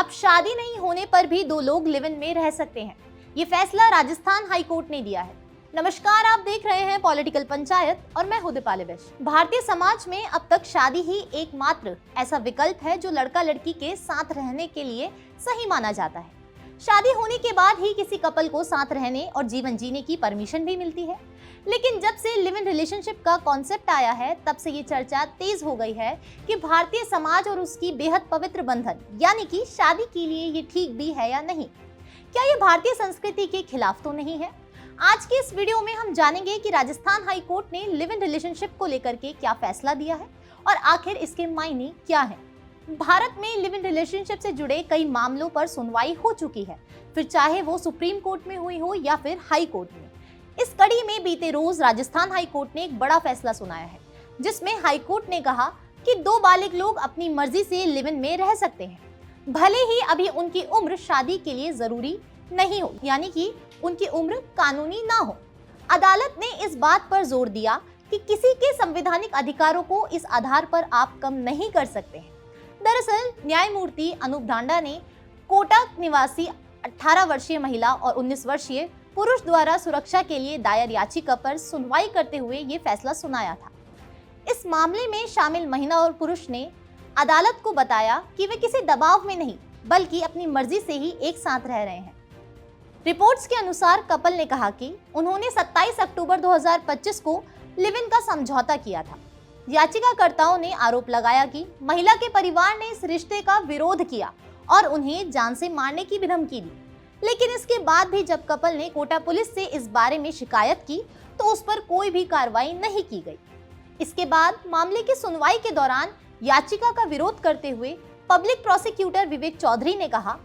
अब शादी नहीं होने पर भी दो लोग लिव इन में रह सकते हैं। ये फैसला राजस्थान हाई कोर्ट ने दिया है। नमस्कार, आप देख रहे हैं पॉलिटिकल पंचायत और मैं हूं दीपाली बिष्ट। भारतीय समाज में अब तक शादी ही एकमात्र ऐसा विकल्प है जो लड़का लड़की के साथ रहने के लिए सही माना जाता है। शादी होने के बाद ही किसी कपल को साथ रहने और जीवन जीने की परमिशन भी मिलती है। लेकिन जब से लिव इन रिलेशनशिप का कॉन्सेप्ट आया है, तब से ये चर्चा तेज हो गई है कि भारतीय समाज और उसकी बेहद पवित्र बंधन यानी कि शादी के लिए ये ठीक भी है या नहीं। क्या ये भारतीय संस्कृति के खिलाफ तो नहीं है? आज के इस वीडियो में हम जानेंगे कि राजस्थान हाई कोर्ट ने लिव इन रिलेशनशिप को लेकर के क्या फैसला दिया है और आखिर इसके मायने क्या हैं। भारत में लिव इन रिलेशनशिप से जुड़े कई मामलों पर सुनवाई हो चुकी है, फिर चाहे वो सुप्रीम कोर्ट में हुई हो या फिर हाई कोर्ट में। इस कड़ी में बीते रोज राजस्थान हाई कोर्ट ने एक बड़ा फैसला सुनाया है, जिसमें हाई कोर्ट ने कहा कि दो बालिग लोग अपनी मर्जी से लिव इन में रह सकते हैं, भले ही अभी उनकी उम्र शादी के लिए जरूरी नहीं हो, यानी कि उनकी उम्र कानूनी ना हो। अदालत ने इस बात पर जोर दिया कि किसी के संवैधानिक अधिकारों को इस आधार पर आप कम नहीं कर सकते हैं। दरअसल न्यायमूर्ति अनूप ढांडा ने कोटा निवासी 18 वर्षीय महिला और 19 वर्षीय पुरुष द्वारा सुरक्षा के लिए दायर याचिका पर सुनवाई करते हुए ये फैसला सुनाया था। इस मामले में शामिल महिला और पुरुष ने अदालत को बताया कि वे किसी दबाव में नहीं, बल्कि अपनी मर्जी से ही एक साथ रह रहे हैं। रिपोर्ट्स के अनुसार कपल ने कहा कि उन्होंने 27 अक्टूबर 2025 को लिव इन का समझौता किया था। याचिकाकर्ताओं ने आरोप लगाया कि महिला के परिवार ने इस रिश्ते का विरोध किया और उन्हें जान से मारने की भी धमकी दी। लेकिन इसके बाद भी जब कपल ने कोटा पुलिस से इस बारे में शिकायत की तो उस पर कोई भी कार्रवाई नहीं की गई। इसके बाद मामले की सुनवाई के दौरान याचिका का विरोध करते हुए पब्लिक प्रोसिक्यूटर विवेक चौधरी ने कहा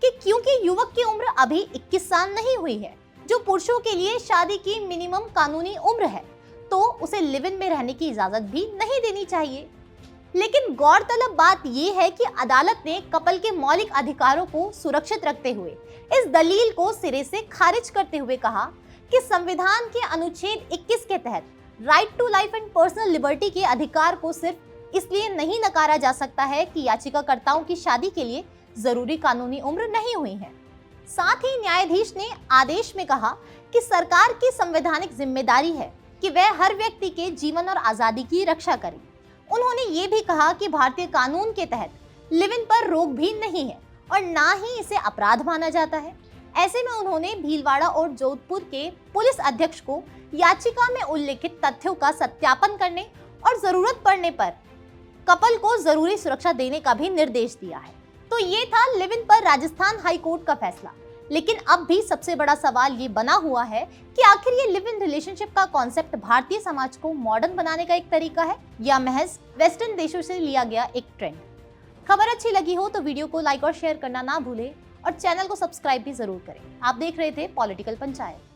कि क्योंकि युवक की उम्र अभी 21 साल नहीं हुई है, जो पुरुषों के लिए शादी की मिनिमम कानूनी उम्र है, तो उसे लिव इन में रहने की इजाजत भी नहीं देनी चाहिए। लेकिन गौरतलब बात यह है कि अदालत ने कपल के मौलिक अधिकारों को सुरक्षित रखते हुए इस दलील को सिरे से खारिज करते हुए कहा कि संविधान के अनुच्छेद 21 के तहत right to life and personal liberty के अधिकार को सिर्फ इसलिए नहीं नकारा जा सकता है कि याचिकाकर्ताओं की शादी के लिए जरूरी कानूनी उम्र नहीं हुई है। साथ ही न्यायाधीश ने आदेश में कहा कि सरकार की संवैधानिक जिम्मेदारी है कि वह हर व्यक्ति के जीवन और आजादी की रक्षा करे। उन्होंने ये भी कहा कि भारतीय कानून के तहत लिव इन पर रोक भी नहीं है और ना ही इसे अपराध माना जाता है। ऐसे में उन्होंने भीलवाड़ा और जोधपुर के पुलिस अध्यक्ष को याचिका में उल्लेखित तथ्यों का सत्यापन करने और जरूरत पड़ने पर कपल को जरूरी सुरक्षा देने का भी निर्देश दिया है। तो ये था लिव इन पर राजस्थान हाई कोर्ट का फैसला। लेकिन अब भी सबसे बड़ा सवाल ये बना हुआ है कि आखिर ये लिव इन रिलेशनशिप का कॉन्सेप्ट भारतीय समाज को मॉडर्न बनाने का एक तरीका है या महज वेस्टर्न देशों से लिया गया एक ट्रेंड। खबर अच्छी लगी हो तो वीडियो को लाइक और शेयर करना ना भूलें और चैनल को सब्सक्राइब भी जरूर करें। आप देख रहे थे पॉलिटिकल पंचायत।